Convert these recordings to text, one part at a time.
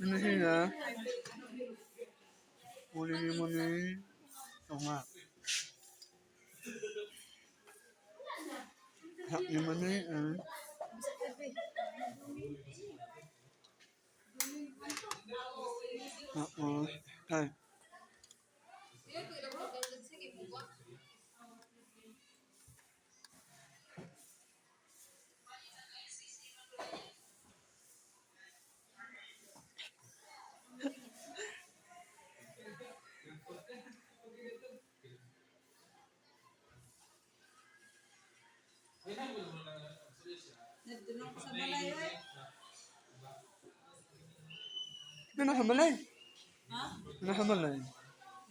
Ano siya? Kunin mo na yun. Ito nga. Hakin mo na yun. Tapos, ay. Ito nasa balay. Ha? Nasa balay.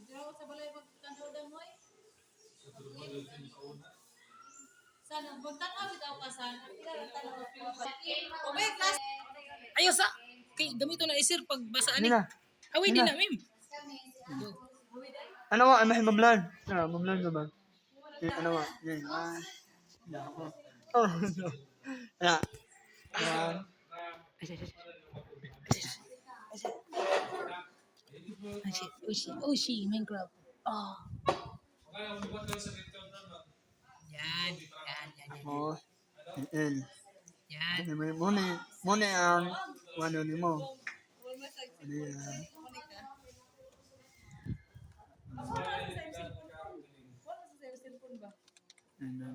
Dito ako sa balay pagtanaw daw mo eh. Sana, magtanaw bitaw ka sana. Okay, class. Ayaw sa. Kay gamito na isir pag basaan Hindi ni. na. Away Hindi din na. na, mim. Ano mo? Ano mablan? Ano, mablan ka ba? Ano mo? Yan. Hindi ako. Oh, no. Yan. Yan. Ushi, Minecraft. Oh. Yan. Oh. Yan. Yan. Muna ang ano ni mo. Ano yan? Yan. Ano man?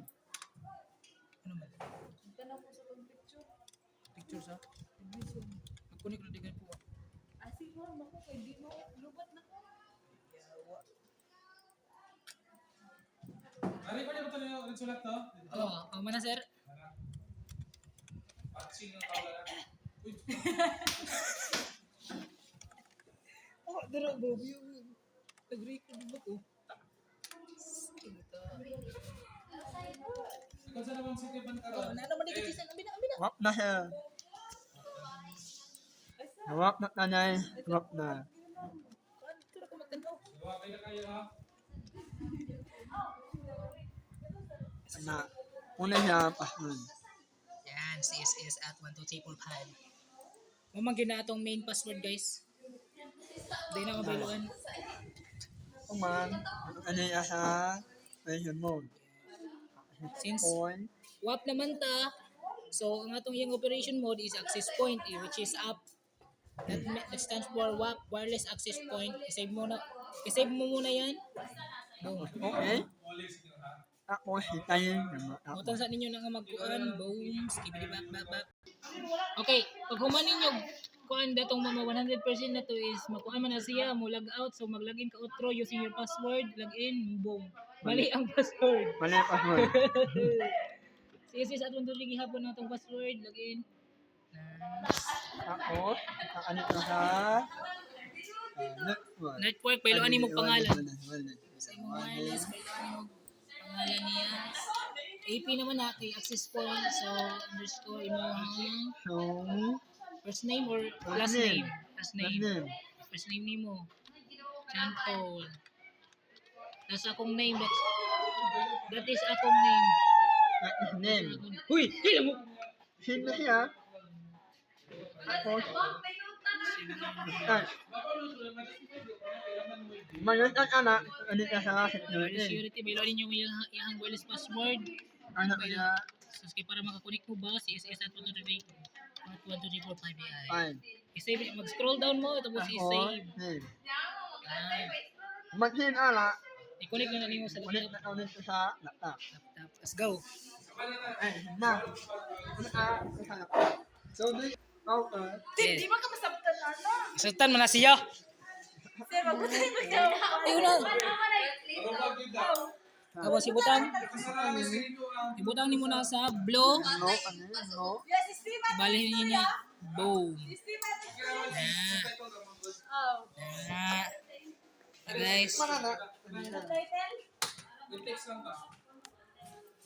Picture sa? Magkunik na digan po. Ari ko niya ba ito sulat to? Oo, ang mana sir? Patching ang kawala. Oh, dara ba yung nag-record ba ko? Ikaw sa naman si Kevan Karon. Ano naman dito sa ambina. Wap na siya. Wap na tanay. Wap na. Tura ko magtanaw. Gawa kayo na kayo ha. Ano. Muna siya password. Yan, CSS at 12345. Mamagin na atong main password guys. Hindi na mabailuan. Kung man, ano yung sa version mode. Since Point. WAP naman ta, so ang atong yung operation mode is access point which is up. That stands for WAP, wireless access point. I-save mo muna yan. Boom. Okay. Ako si tayo. Mutan sa ninyo na nga magkuan, boom, skibidi back. Okay, pag human ninyo kuan datong mga 100% na to is makuha man na siya mo log out, so mag-login ka outro using your password, login, boom. Mali ang password. Mali ang password. CSS at 123 gihapon na itong password, login. Tapos, kakanit na sa network. Network, pailuan mo pangalan. Wala. Sa imong wireless, pailuan mo pangalan niya. AP naman na kay access point, so underscore imong So, first name or last name? Last name. First name nimo. John Paul. That's akong name. That is akong name. that is name. Huy! Hila mo! Sino siya? Tapos, mayroon ang anak, ano ka sa security. Security, may loadin yung iyang wireless password. Ano kaya? So, para makakunik mo ba, CSS at 12345 AI. Fine. I-save, mag-scroll down mo, tapos Tapos, i-save. name. Yan. Mag-save ala, I-connect na nimo sa ulit laptop. na ulit sa laptop. Let's go. Ay, na. So, this router, Yes. Di ba ka masabtan ano? Sultan mo na siya. Sir, magbutay mo siya. Ayun na. Tapos ibutang. Ibutang ni mo na sa blow. no, ano yun, no. Yes, sistema. Balihin niya. Boom. Sistema. Ah. Oh. Ah. Guys. Title?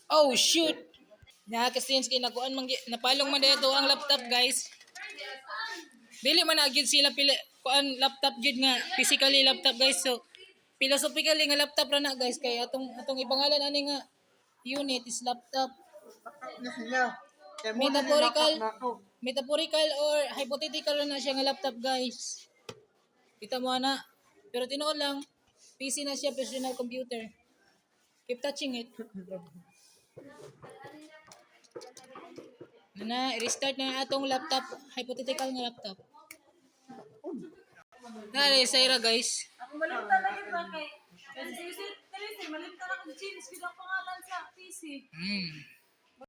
Oh shoot. Nakaka-sense kay nakuan napalong man dito ang laptop guys. Dili man na gyud sila pili kuan laptop gyud nga physically laptop guys. So philosophically nga laptop ra na guys kay atong ipangalan ani nga unit is laptop. Na siya. Kaya mo na Metaphorical. laptop na to. metaphorical or hypothetical na siya nga laptop guys. Kita mo na. Pero tinuod lang, PC na siya, personal computer. Keep touching it. Restart na atong laptop, hypothetical nga laptop. Nari, Saira guys. Ako malimta na yun ba kay... Kasi malimta na kung change ko ang pangalan sa PC.